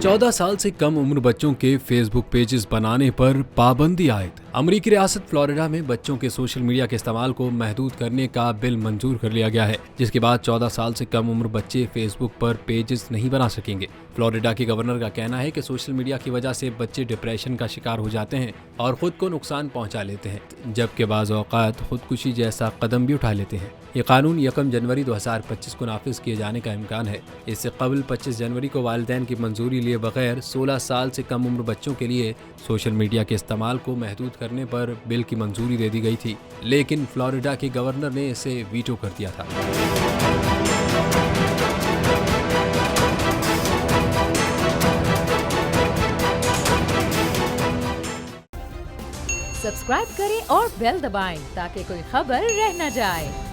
14 साल से कम उम्र बच्चों के फेसबुक पेजेस बनाने पर पाबंदी आयद। अमेरिकी रियासत फ्लोरिडा में बच्चों के सोशल मीडिया के इस्तेमाल को महदूद करने का बिल मंजूर कर लिया गया है, जिसके बाद 14 साल से कम उम्र बच्चे फेसबुक पर पेजेस नहीं बना सकेंगे। फ्लोरिडा के गवर्नर का कहना है कि सोशल मीडिया की वजह से बच्चे डिप्रेशन का शिकार हो जाते हैं और खुद को नुकसान पहुंचा लेते हैं, जबकि बाज़ औक़ात खुदकुशी जैसा कदम भी उठा लेते हैं। ये कानून 1 जनवरी 2025 को नाफिज किए जाने का इम्कान है। इससे कबल 25 जनवरी को वालिदैन की मंजूरी लिए बगैर 16 साल से कम उम्र बच्चों के लिए सोशल मीडिया के इस्तेमाल को महदूद करने पर बिल की मंजूरी दे दी गई थी, लेकिन फ्लोरिडा के गवर्नर ने इसे वीटो कर दिया था। सब्सक्राइब करें और बेल दबाएं ताकि कोई खबर रह न जाए।